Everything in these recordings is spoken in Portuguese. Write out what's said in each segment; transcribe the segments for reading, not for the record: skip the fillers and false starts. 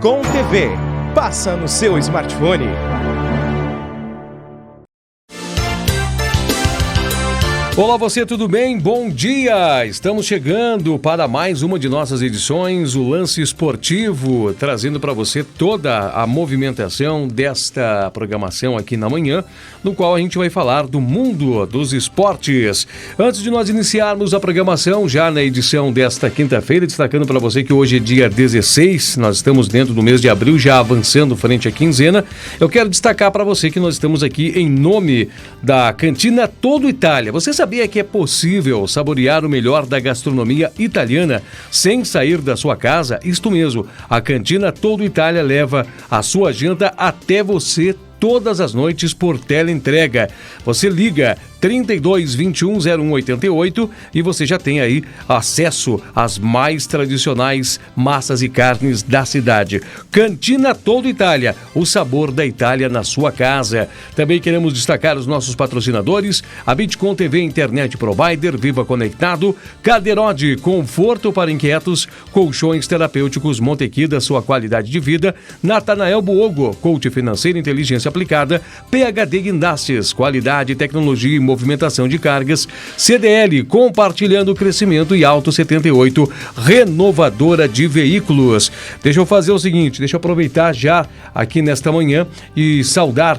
Com TV, passa no seu smartphone. Olá você, tudo bem? Bom dia! Estamos chegando para mais uma de nossas edições, o Lance Esportivo, trazendo para você toda a movimentação desta programação aqui na manhã, no qual a gente vai falar do mundo dos esportes. Antes de nós iniciarmos a programação, já na edição desta quinta-feira, destacando para você que hoje é dia 16, nós estamos dentro do mês de abril, já avançando frente à quinzena, eu quero destacar para você que nós estamos aqui em nome da Cantina Todo Itália. Você sabia que é possível saborear o melhor da gastronomia italiana sem sair da sua casa? Isto mesmo, a Cantina Todo Itália leva a sua janta até você todas as noites por teleentrega. Você liga 32 21 01 88 e você já tem aí acesso às mais tradicionais massas e carnes da cidade. Cantina Todo Itália, o sabor da Itália na sua casa. Também queremos destacar os nossos patrocinadores: a Bitcom TV Internet Provider, Viva Conectado, Cadeirode, conforto para inquietos, colchões terapêuticos Montequida, sua qualidade de vida, Natanael Buogo, coach financeiro, inteligência aplicada, PHD Guindastes, qualidade, tecnologia e movimentação de cargas, CDL, compartilhando o crescimento, e Auto 78, renovadora de veículos. Deixa eu fazer o seguinte, deixa eu aproveitar já aqui nesta manhã e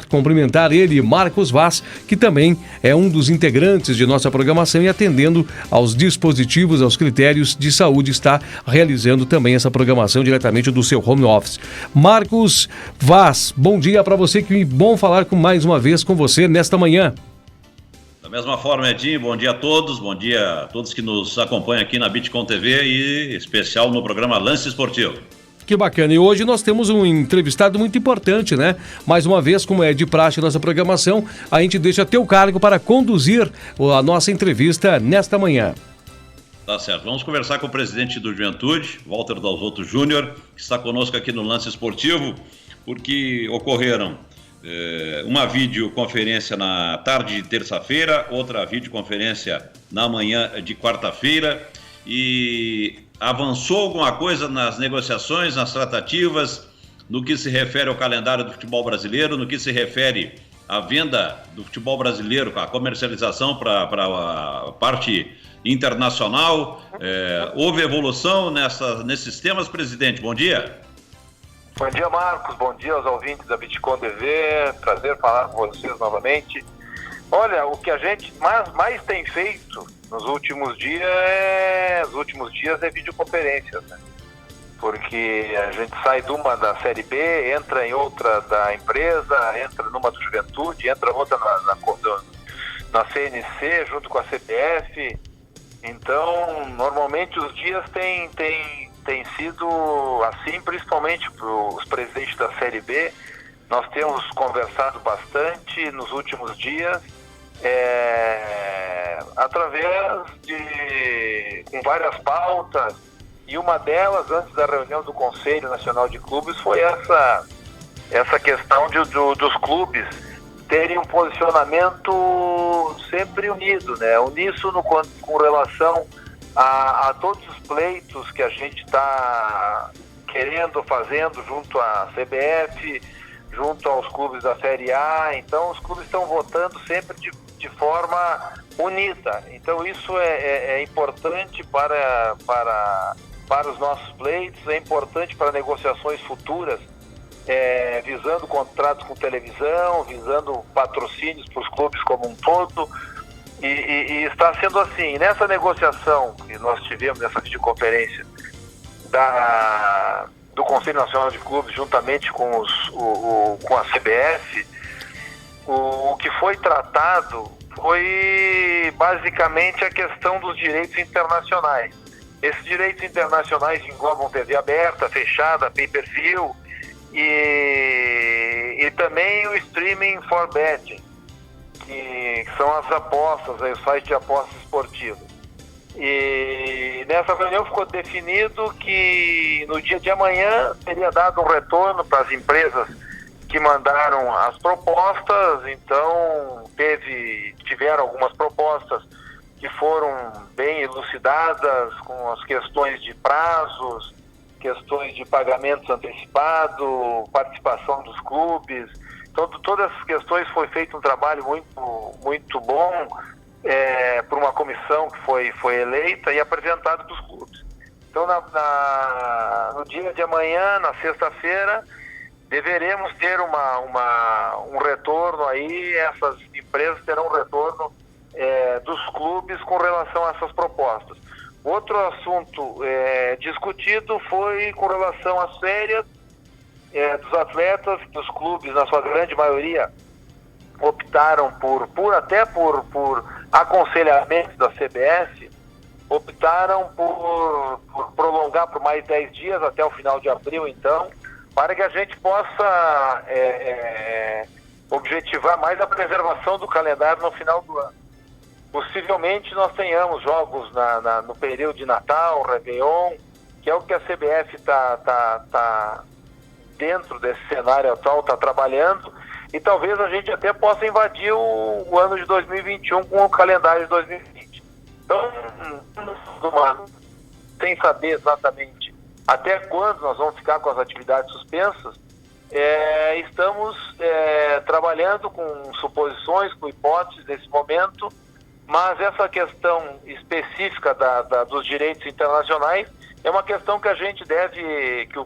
cumprimentar ele, Marcos Vaz, que também é um dos integrantes de nossa programação e atendendo aos dispositivos, aos critérios de saúde, está realizando também essa programação diretamente do seu home office. Marcos Vaz, bom dia para você, que bom falar mais uma vez com você nesta manhã. Da mesma forma, Edinho, bom dia a todos que nos acompanham aqui na Bitcom TV e especial no programa Lance Esportivo. Que bacana, e hoje nós temos um entrevistado muito importante, né? Mais uma vez, como é de praxe nossa programação, a gente deixa a teu cargo para conduzir a nossa entrevista nesta manhã. Tá certo, vamos conversar com o presidente do Juventude, Walter Dalzotto Júnior, que está conosco aqui no Lance Esportivo, porque ocorreram uma videoconferência na tarde de terça-feira, outra videoconferência na manhã de quarta-feira, e avançou alguma coisa nas negociações, nas tratativas, no que se refere ao calendário do futebol brasileiro, no que se refere à venda do futebol brasileiro, a comercialização para a parte internacional. Houve evolução nesses temas, presidente? Bom dia. Bom dia, Marcos. Bom dia aos ouvintes da Bitcom TV. Prazer falar com vocês novamente. Olha, o que a gente mais tem feito nos últimos dias é videoconferências, né? Porque a gente sai de uma da Série B, entra em outra da empresa, entra numa do Juventude, entra outra na CNC, junto com a CBF. Então, normalmente os dias tem sido assim, principalmente para os presidentes da Série B. Nós temos conversado bastante nos últimos dias, com várias pautas, e uma delas, antes da reunião do Conselho Nacional de Clubes, foi essa questão dos clubes terem um posicionamento sempre unido, né? Uníssono com relação a todos os pleitos que a gente está fazendo junto à CBF, junto aos clubes da Série A. Então os clubes estão votando sempre de forma unida. Então isso é importante para os nossos pleitos, é importante para negociações futuras, visando contratos com televisão, visando patrocínios para os clubes como um todo. E está sendo assim. Nessa negociação que nós tivemos, nessa videoconferência do Conselho Nacional de Clubes, juntamente com a CBF, o que foi tratado foi basicamente a questão dos direitos internacionais. Esses direitos internacionais englobam TV aberta, fechada, pay-per-view e também o streaming for betting, que são as apostas, o site de apostas esportivas. E nessa reunião ficou definido que no dia de amanhã seria dado um retorno para as empresas que mandaram as propostas. Então tiveram algumas propostas que foram bem elucidadas, com as questões de prazos, questões de pagamentos antecipados, participação dos clubes. Então, todas essas questões foi feito um trabalho muito bom por uma comissão que foi eleita e apresentada para os clubes. Então, no dia de amanhã, na sexta-feira, deveremos ter um retorno aí, essas empresas terão um retorno dos clubes com relação a essas propostas. Outro assunto discutido foi com relação às férias dos atletas, que os clubes, na sua grande maioria, optaram por aconselhamento da CBF, optaram por prolongar por mais 10 dias até o final de abril, então, para que a gente possa objetivar mais a preservação do calendário no final do ano. Possivelmente nós tenhamos jogos no período de Natal, Réveillon, que é o que a CBF está dentro desse cenário atual, está trabalhando, e talvez a gente até possa invadir o ano de 2021 com o calendário de 2020. Então, sem saber exatamente até quando nós vamos ficar com as atividades suspensas, estamos trabalhando com suposições, com hipóteses nesse momento, mas essa questão específica dos direitos internacionais é uma questão que a gente deve, que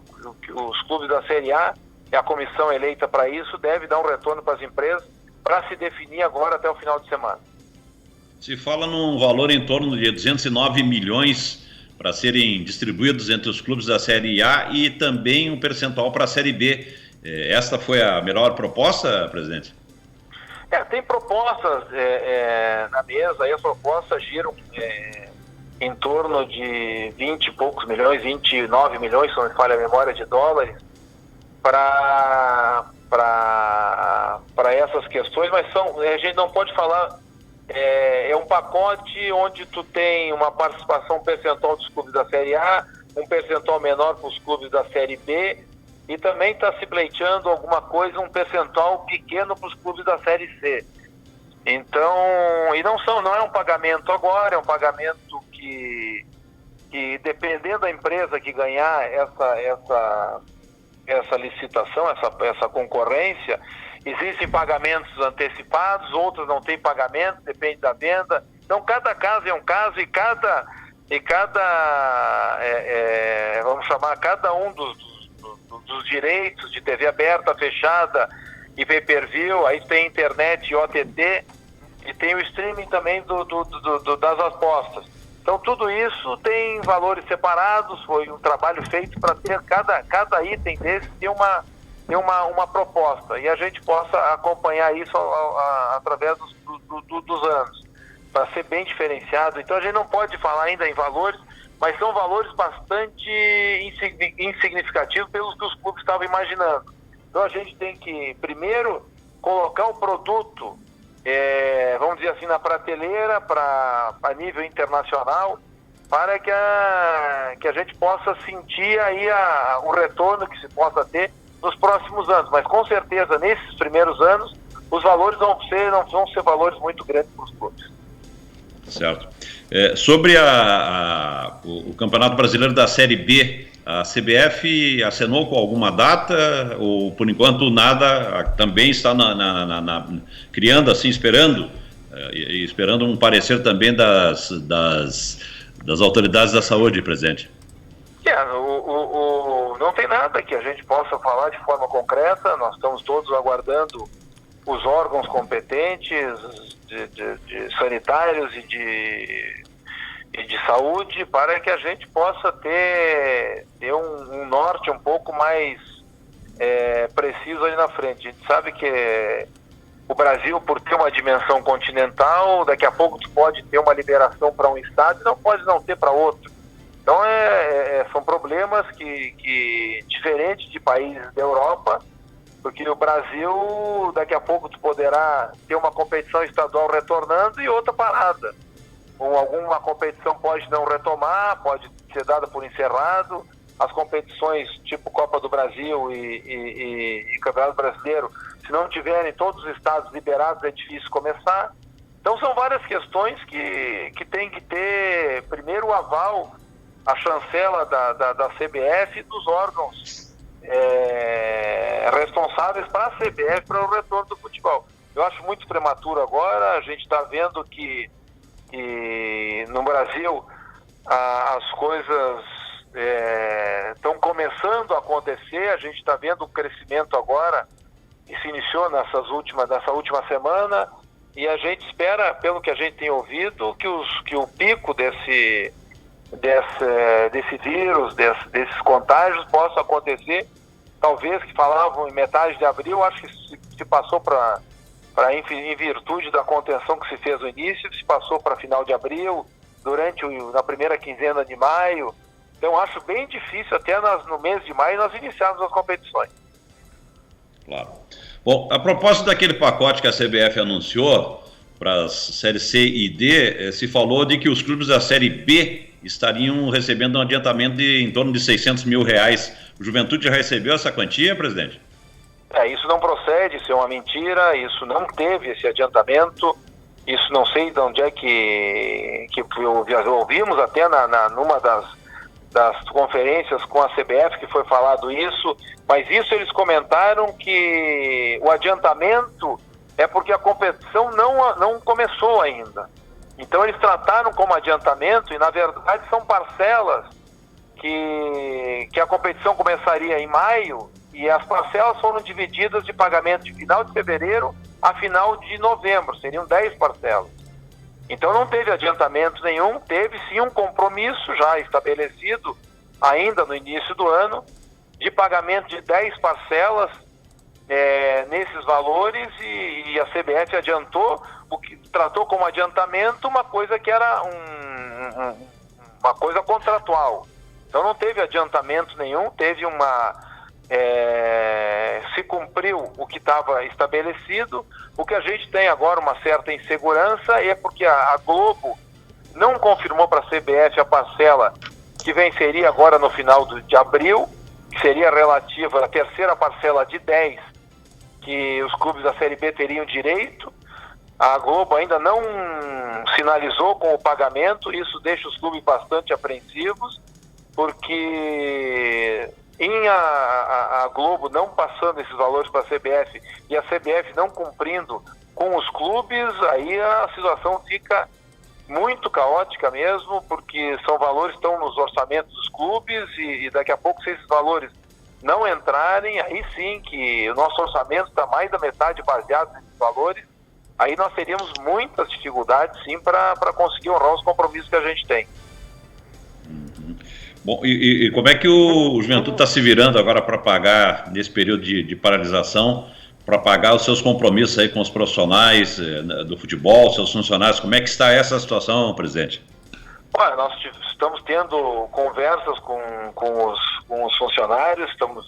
os clubes da Série A e a comissão eleita para isso deve dar um retorno para as empresas para se definir agora até o final de semana. Se fala num valor em torno de 209 milhões para serem distribuídos entre os clubes da Série A e também um percentual para a Série B. Esta foi a melhor proposta, presidente? Tem propostas na mesa, e as propostas giram em torno de 20 e poucos milhões, 29 milhões, se não me falha a memória, de dólares, para essas questões, mas a gente não pode falar, é um pacote onde tu tem uma participação percentual dos clubes da Série A, um percentual menor para os clubes da Série B, e também está se pleiteando alguma coisa, um percentual pequeno para os clubes da Série C. Então, e não é um pagamento agora, é um pagamento que dependendo da empresa que ganhar essa licitação, essa concorrência, existem pagamentos antecipados, outros não têm pagamento, depende da venda. Então, cada caso é um caso e cada vamos chamar, cada um dos direitos de TV aberta, fechada e pay-per-view, aí tem internet e OTT, e tem o streaming também das apostas. Então tudo isso tem valores separados, foi um trabalho feito para ter cada item desse ter uma proposta, e a gente possa acompanhar isso através dos anos, para ser bem diferenciado. Então a gente não pode falar ainda em valores, mas são valores bastante insignificativos pelos que os clubes estavam imaginando. Então a gente tem que, primeiro, colocar o produto, vamos dizer assim, na prateleira a nível internacional, para que a gente possa sentir aí o retorno que se possa ter nos próximos anos. Mas com certeza, nesses primeiros anos, os valores não vão ser valores muito grandes para os clubes. Certo. Sobre o Campeonato Brasileiro da Série B, a CBF acenou com alguma data ou, por enquanto, nada? Também está criando, assim, esperando um parecer também das autoridades da saúde, presidente? Não tem nada que a gente possa falar de forma concreta. Nós estamos todos aguardando os órgãos competentes de sanitários e de saúde, para que a gente possa ter um norte um pouco mais preciso ali na frente. A gente sabe que o Brasil, por ter uma dimensão continental, daqui a pouco tu pode ter uma liberação para um estado e não pode não ter para outro. Então são problemas que diferentes de países da Europa, porque o Brasil, daqui a pouco tu poderá ter uma competição estadual retornando e outra parada. Alguma competição pode não retomar, pode ser dada por encerrado. As competições tipo Copa do Brasil e Campeonato Brasileiro, se não tiverem todos os estados liberados, é difícil começar. Então são várias questões que tem que ter, primeiro, o aval a chancela da CBF e dos órgãos responsáveis para a CBF, para o retorno do futebol. Eu acho muito prematuro agora. A gente está vendo que no Brasil as coisas estão começando a acontecer. A gente está vendo um crescimento agora que se iniciou nessa última semana, e a gente espera, pelo que a gente tem ouvido, que o pico desse vírus, desses contágios, possa acontecer, talvez, que falavam em metade de abril. Acho que se passou em virtude da contenção que se fez no início, se passou para final de abril, na primeira quinzena de maio. Então acho bem difícil até no mês de maio nós iniciarmos as competições. Claro. Bom, a propósito daquele pacote que a CBF anunciou para as séries C e D, se falou de que os clubes da série B estariam recebendo um adiantamento de em torno de R$600 mil. O Juventude já recebeu essa quantia, presidente? Isso não procede, isso é uma mentira, isso não teve esse adiantamento, isso não sei de onde é que ouvimos, até numa das conferências com a CBF que foi falado isso, mas isso eles comentaram que o adiantamento é porque a competição não começou ainda. Então eles trataram como adiantamento, e na verdade são parcelas que a competição começaria em maio, e as parcelas foram divididas de pagamento de final de fevereiro a final de novembro, seriam 10 parcelas. Então não teve adiantamento nenhum, teve sim um compromisso já estabelecido ainda no início do ano, de pagamento de 10 parcelas nesses valores, e a CBF adiantou, o que tratou como adiantamento uma coisa que era uma coisa contratual. Então não teve adiantamento nenhum, teve se cumpriu o que estava estabelecido. O que a gente tem agora uma certa insegurança é porque a Globo não confirmou para a CBF a parcela que venceria agora no final de abril, que seria relativa à terceira parcela de 10 que os clubes da Série B teriam direito. A Globo ainda não sinalizou com o pagamento, isso deixa os clubes bastante apreensivos, porque a Globo não passando esses valores para a CBF e a CBF não cumprindo com os clubes, aí a situação fica muito caótica mesmo, porque são valores que estão nos orçamentos dos clubes, e daqui a pouco, se esses valores não entrarem, aí sim que o nosso orçamento está mais da metade baseado nesses valores, aí nós teríamos muitas dificuldades sim para conseguir honrar os compromissos que a gente tem. Bom, e como é que o Juventude está se virando agora para pagar, nesse período de paralisação, para pagar os seus compromissos aí com os profissionais do futebol, seus funcionários? Como é que está essa situação, presidente? Olha, nós estamos tendo conversas com os funcionários, estamos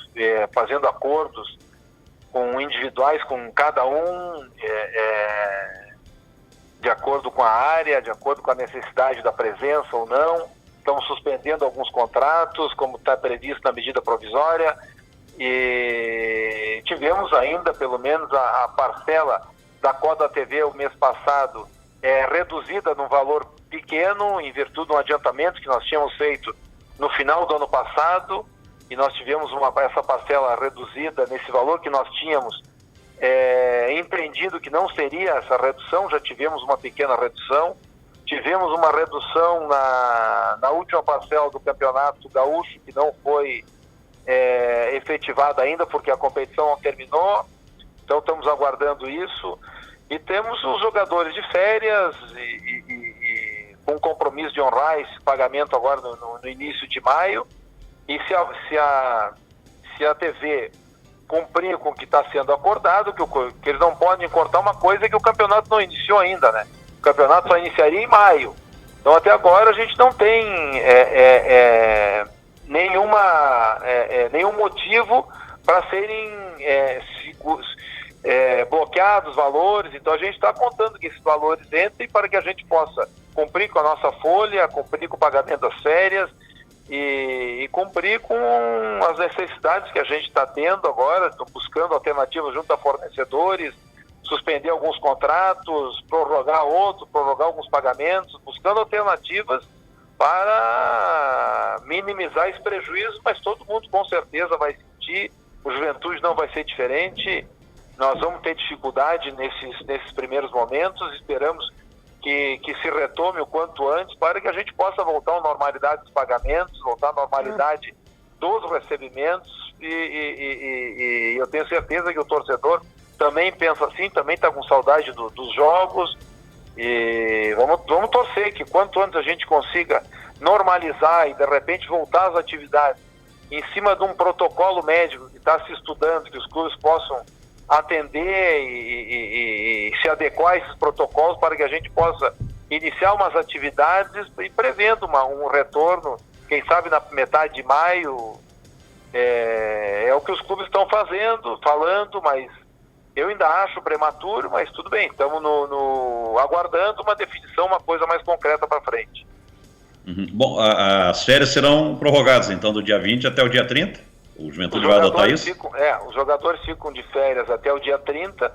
fazendo acordos individuais com cada um, de acordo com a área, de acordo com a necessidade da presença ou não. Estamos suspendendo alguns contratos, como está previsto na medida provisória, e tivemos ainda, pelo menos, a parcela da Coda TV o mês passado reduzida num valor pequeno, em virtude de um adiantamento que nós tínhamos feito no final do ano passado, e nós tivemos essa parcela reduzida nesse valor que nós tínhamos entendido que não seria essa redução. Já tivemos uma pequena redução. Tivemos uma redução na última parcela do Campeonato Gaúcho, que não foi efetivada ainda, porque a competição não terminou. Então estamos aguardando isso. E temos os jogadores de férias, e com compromisso de honrar esse pagamento agora no início de maio. E se a TV cumprir com o que está sendo acordado, que eles não podem cortar uma coisa que o campeonato não iniciou ainda, né? O campeonato só iniciaria em maio. Então, até agora, a gente não tem nenhum motivo para serem bloqueados valores. Então, a gente está contando que esses valores entrem para que a gente possa cumprir com a nossa folha, cumprir com o pagamento das férias e cumprir com as necessidades que a gente está tendo agora. Estou buscando alternativas junto a fornecedores, suspender alguns contratos, prorrogar outros, prorrogar alguns pagamentos, buscando alternativas para minimizar esse prejuízo, mas todo mundo com certeza vai sentir, o Juventude não vai ser diferente, nós vamos ter dificuldade nesses primeiros momentos, esperamos que se retome o quanto antes para que a gente possa voltar à normalidade dos pagamentos, voltar à normalidade dos recebimentos e eu tenho certeza que o torcedor também pensa assim, também está com saudade dos jogos e vamos torcer que quanto antes a gente consiga normalizar e de repente voltar às atividades em cima de um protocolo médico que está se estudando, que os clubes possam atender e se adequar a esses protocolos para que a gente possa iniciar umas atividades e prevendo um retorno, quem sabe na metade de maio. É o que os clubes estão falando, mas eu ainda acho prematuro, mas tudo bem, estamos aguardando uma definição, uma coisa mais concreta para frente. Uhum. Bom, as férias serão prorrogadas, então, do dia 20 até o dia 30? O Juventude vai adotar isso? Os jogadores ficam de férias até o dia 30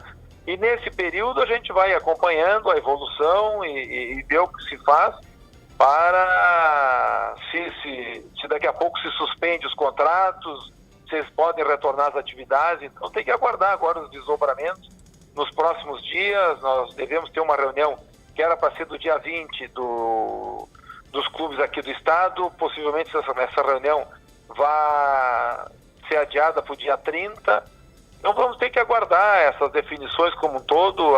e nesse período a gente vai acompanhando a evolução e ver o que se faz para se daqui a pouco se suspende os contratos, se eles podem retornar às atividades. Então tem que aguardar agora os desdobramentos. Nos próximos dias nós devemos ter uma reunião que era para ser do dia 20 dos clubes aqui do estado, possivelmente essa reunião vai ser adiada para o dia 30. Então vamos ter que aguardar essas definições como um todo.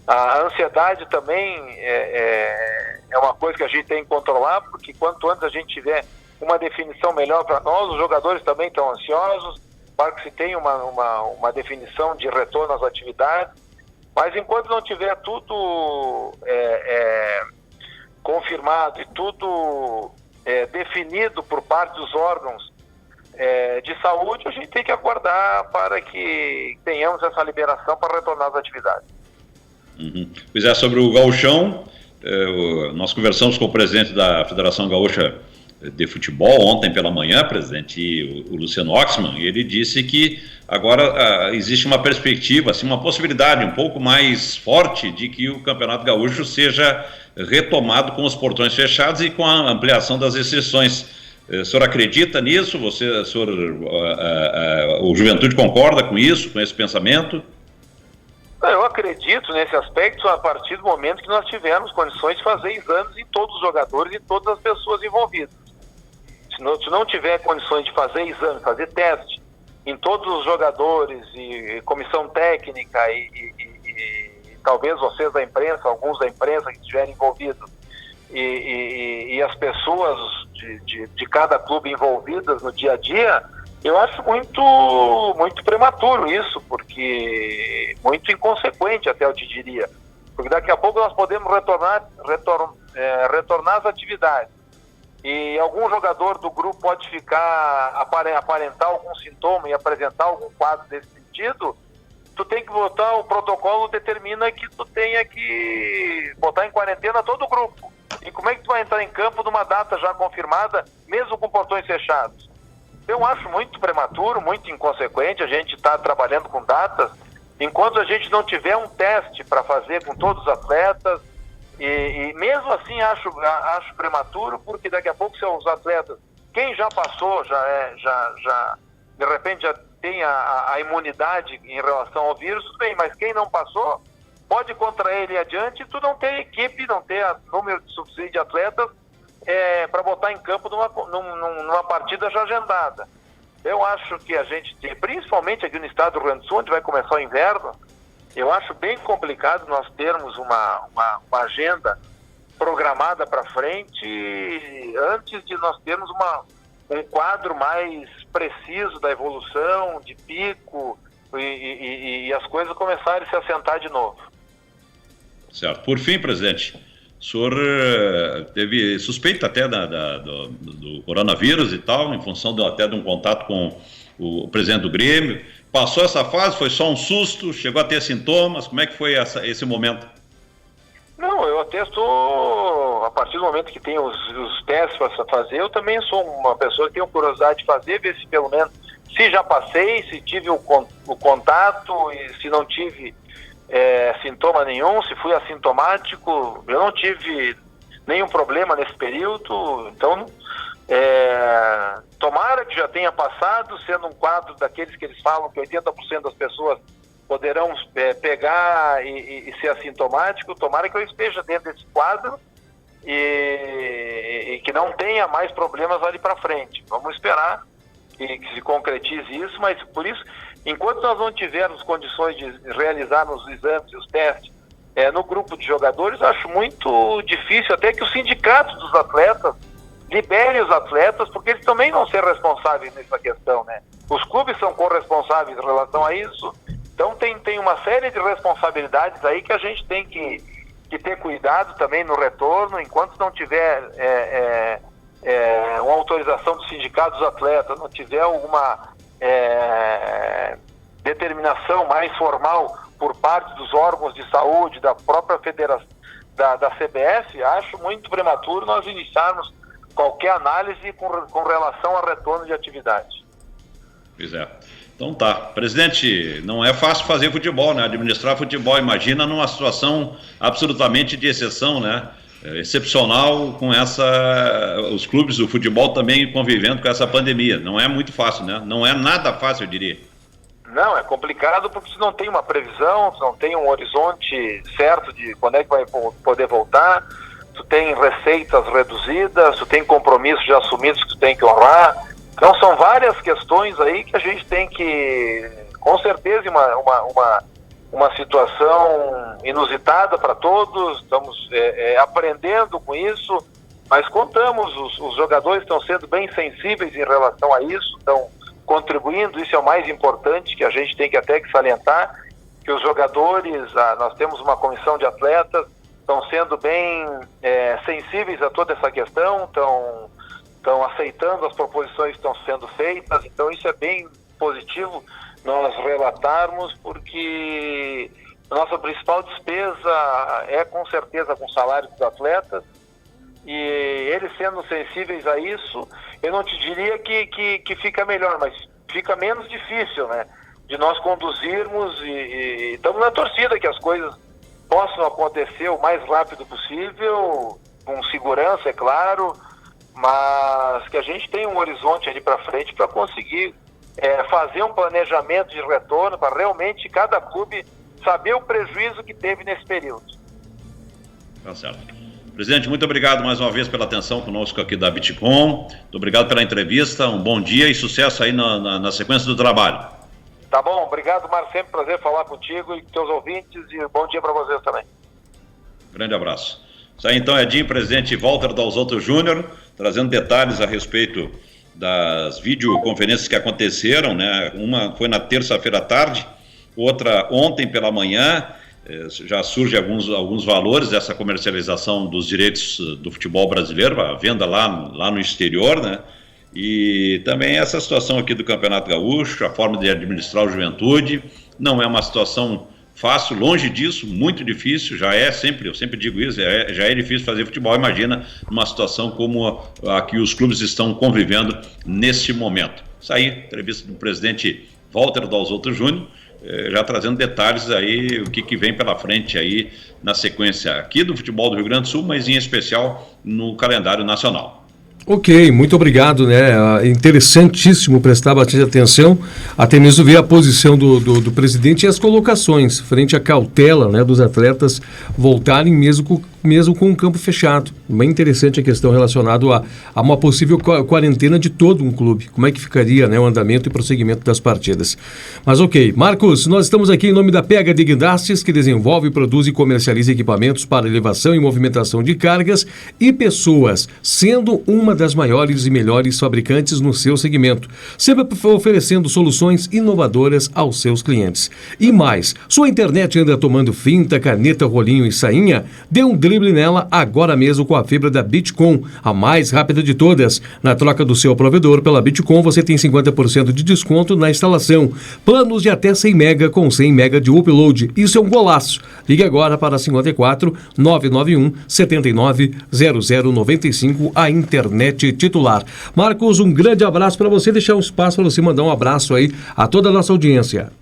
A ansiedade também é uma coisa que a gente tem que controlar, porque quanto antes a gente tiver uma definição melhor para nós, os jogadores também estão ansiosos para que se tenha uma definição de retorno às atividades. Mas enquanto não tiver tudo confirmado e tudo definido por parte dos órgãos de saúde, a gente tem que aguardar para que tenhamos essa liberação para retornar às atividades. Uhum. Pois é, sobre o gauchão, nós conversamos com o presidente da Federação Gaúcha de Futebol ontem pela manhã, presidente o Luciano Oxman, e ele disse que agora existe uma perspectiva, assim, uma possibilidade um pouco mais forte de que o Campeonato Gaúcho seja retomado com os portões fechados e com a ampliação das restrições. O senhor acredita nisso? O Juventude concorda com isso, com esse pensamento? Eu acredito nesse aspecto a partir do momento que nós tivermos condições de fazer exames em todos os jogadores e todas as pessoas envolvidas. Se não tiver condições de fazer exame, fazer teste em todos os jogadores e comissão técnica e talvez vocês da imprensa, alguns da imprensa que estiverem envolvidos e as pessoas de cada clube envolvidas no dia a dia, eu acho muito prematuro isso, porque muito inconsequente até eu te diria, porque daqui a pouco nós podemos retornar às atividades e algum jogador do grupo pode aparentar algum sintoma e apresentar algum quadro desse sentido. Tu tem que botar, o protocolo determina que tu tenha que botar em quarentena todo o grupo. E como é que tu vai entrar em campo numa data já confirmada, mesmo com portões fechados? Eu acho muito prematuro, muito inconsequente. A gente está trabalhando com datas. Enquanto a gente não tiver um teste para fazer com todos os atletas, e mesmo assim acho prematuro, porque daqui a pouco são os atletas, quem já passou, já de repente já tem a imunidade em relação ao vírus, tudo bem, mas quem não passou pode contrair ele adiante e tu não tem equipe, não tem número suficiente de atletas para botar em campo numa partida já agendada. Eu acho que a gente tem, principalmente aqui no estado do Rio Grande do Sul, onde vai começar o inverno, eu acho bem complicado nós termos uma agenda programada para frente antes de nós termos um quadro mais preciso da evolução, de pico, e as coisas começarem a se assentar de novo. Certo. Por fim, presidente, o senhor teve suspeita até do coronavírus e tal, em função até de um contato com o presidente do Grêmio. Passou essa fase? Foi só um susto? Chegou a ter sintomas? Como é que foi esse momento? Não, eu atesto a partir do momento que tem os testes para fazer. Eu também sou uma pessoa que tem curiosidade de fazer, ver se pelo menos, se já passei, se tive o contato e se não tive sintoma nenhum, se fui assintomático. Eu não tive nenhum problema nesse período. Então, tomara que já tenha passado, sendo um quadro daqueles que eles falam que 80% das pessoas poderão pegar e ser assintomático. Tomara que eu esteja dentro desse quadro e que não tenha mais problemas ali para frente. Vamos esperar que se concretize isso, mas por isso, enquanto nós não tivermos condições de realizar os exames e os testes no grupo de jogadores, acho muito difícil até que os sindicatos dos atletas liberem os atletas, porque eles também vão ser responsáveis nessa questão, né? Os clubes são corresponsáveis em relação a isso, então tem uma série de responsabilidades aí que a gente tem que ter cuidado também no retorno, enquanto não tiver uma autorização do sindicato dos atletas, não tiver alguma determinação mais formal por parte dos órgãos de saúde, da própria federação, da CBF, acho muito prematuro nós iniciarmos qualquer análise com relação ao retorno de atividade. Pois é. Então tá. Presidente, não é fácil fazer futebol, né? Administrar futebol, imagina numa situação absolutamente de exceção, né? Excepcional com os clubes do futebol também convivendo com essa pandemia. Não é muito fácil, né? Não é nada fácil, eu diria. Não, é complicado porque você não tem uma previsão, você não tem um horizonte certo de quando é que vai poder voltar, tu tem receitas reduzidas, tu tem compromissos já assumidos que tu tem que honrar. Então são várias questões aí que a gente tem que, com certeza, uma situação inusitada para todos, estamos aprendendo com isso, mas contamos, os jogadores estão sendo bem sensíveis em relação a isso, estão contribuindo, isso é o mais importante, que a gente tem que até que salientar, que os jogadores, nós temos uma comissão de atletas, estão sendo bem sensíveis a toda essa questão, estão aceitando as proposições que estão sendo feitas, então isso é bem positivo nós relatarmos, porque a nossa principal despesa é com certeza com o salário dos atletas, e eles sendo sensíveis a isso, eu não te diria que fica melhor, mas fica menos difícil, né, de nós conduzirmos e estamos na torcida que as coisas possam acontecer o mais rápido possível, com segurança, é claro, mas que a gente tem um horizonte ali para frente para conseguir fazer um planejamento de retorno para realmente cada clube saber o prejuízo que teve nesse período. Tá certo. Presidente, muito obrigado mais uma vez pela atenção conosco aqui da Bitcom. Muito obrigado pela entrevista, um bom dia e sucesso aí na sequência do trabalho. Tá bom, obrigado, Marcos, sempre prazer falar contigo e com teus ouvintes, e bom dia para vocês também. Grande abraço. Isso aí então é Edinho, presidente Walter Dalzotto Júnior, trazendo detalhes a respeito das videoconferências que aconteceram, né? Uma foi na terça-feira à tarde, outra ontem pela manhã. Já surge alguns valores dessa comercialização dos direitos do futebol brasileiro, a venda lá no exterior, né? E também essa situação aqui do Campeonato Gaúcho, a forma de administrar o Juventude, não é uma situação fácil, longe disso, muito difícil, eu sempre digo isso, já é difícil fazer futebol, imagina uma situação como a que os clubes estão convivendo nesse momento. Isso aí, entrevista do presidente Walter Dalzotto Júnior, já trazendo detalhes aí, o que vem pela frente aí na sequência aqui do futebol do Rio Grande do Sul, mas em especial no calendário nacional. Ok, muito obrigado, né? Interessantíssimo prestar bastante atenção, até mesmo ver a posição do presidente e as colocações frente à cautela, né, dos atletas voltarem mesmo com o campo fechado. Bem interessante a questão relacionada a uma possível quarentena de todo um clube. Como é que ficaria, né, o andamento e prosseguimento das partidas. Mas ok, Marcos, nós estamos aqui em nome da PHD Guindastes, que desenvolve, produz e comercializa equipamentos para elevação e movimentação de cargas e pessoas, sendo uma das maiores e melhores fabricantes no seu segmento, sempre oferecendo soluções inovadoras aos seus clientes. E mais, sua internet anda tomando finta, caneta, rolinho e sainha? Dê um drible nela agora mesmo com a fibra da Bitcom, a mais rápida de todas. Na troca do seu provedor pela Bitcom, você tem 50% de desconto na instalação. Planos de até 100 mega com 100 mega de upload. Isso é um golaço. Ligue agora para 54 991 79 0095, a internet titular. Marcos, um grande abraço para você, deixar um espaço para você mandar um abraço aí a toda a nossa audiência.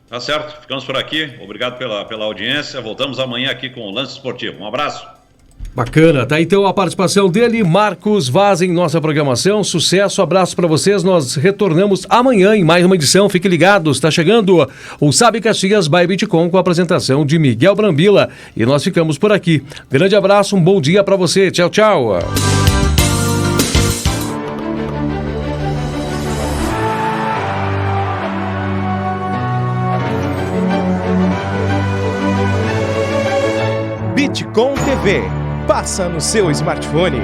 Tá certo, ficamos por aqui, obrigado pela audiência, voltamos amanhã aqui com o Lance Esportivo, um abraço. Bacana, tá? Então a participação dele, Marcos Vaz, em nossa programação. Sucesso, abraço para vocês. Nós retornamos amanhã em mais uma edição. Fiquem ligados, está chegando o Sabe Caxias by Bitcom com a apresentação de Miguel Brambila. E nós ficamos por aqui. Grande abraço, um bom dia para você. Tchau, tchau. Bitcom TV. Passa no seu smartphone.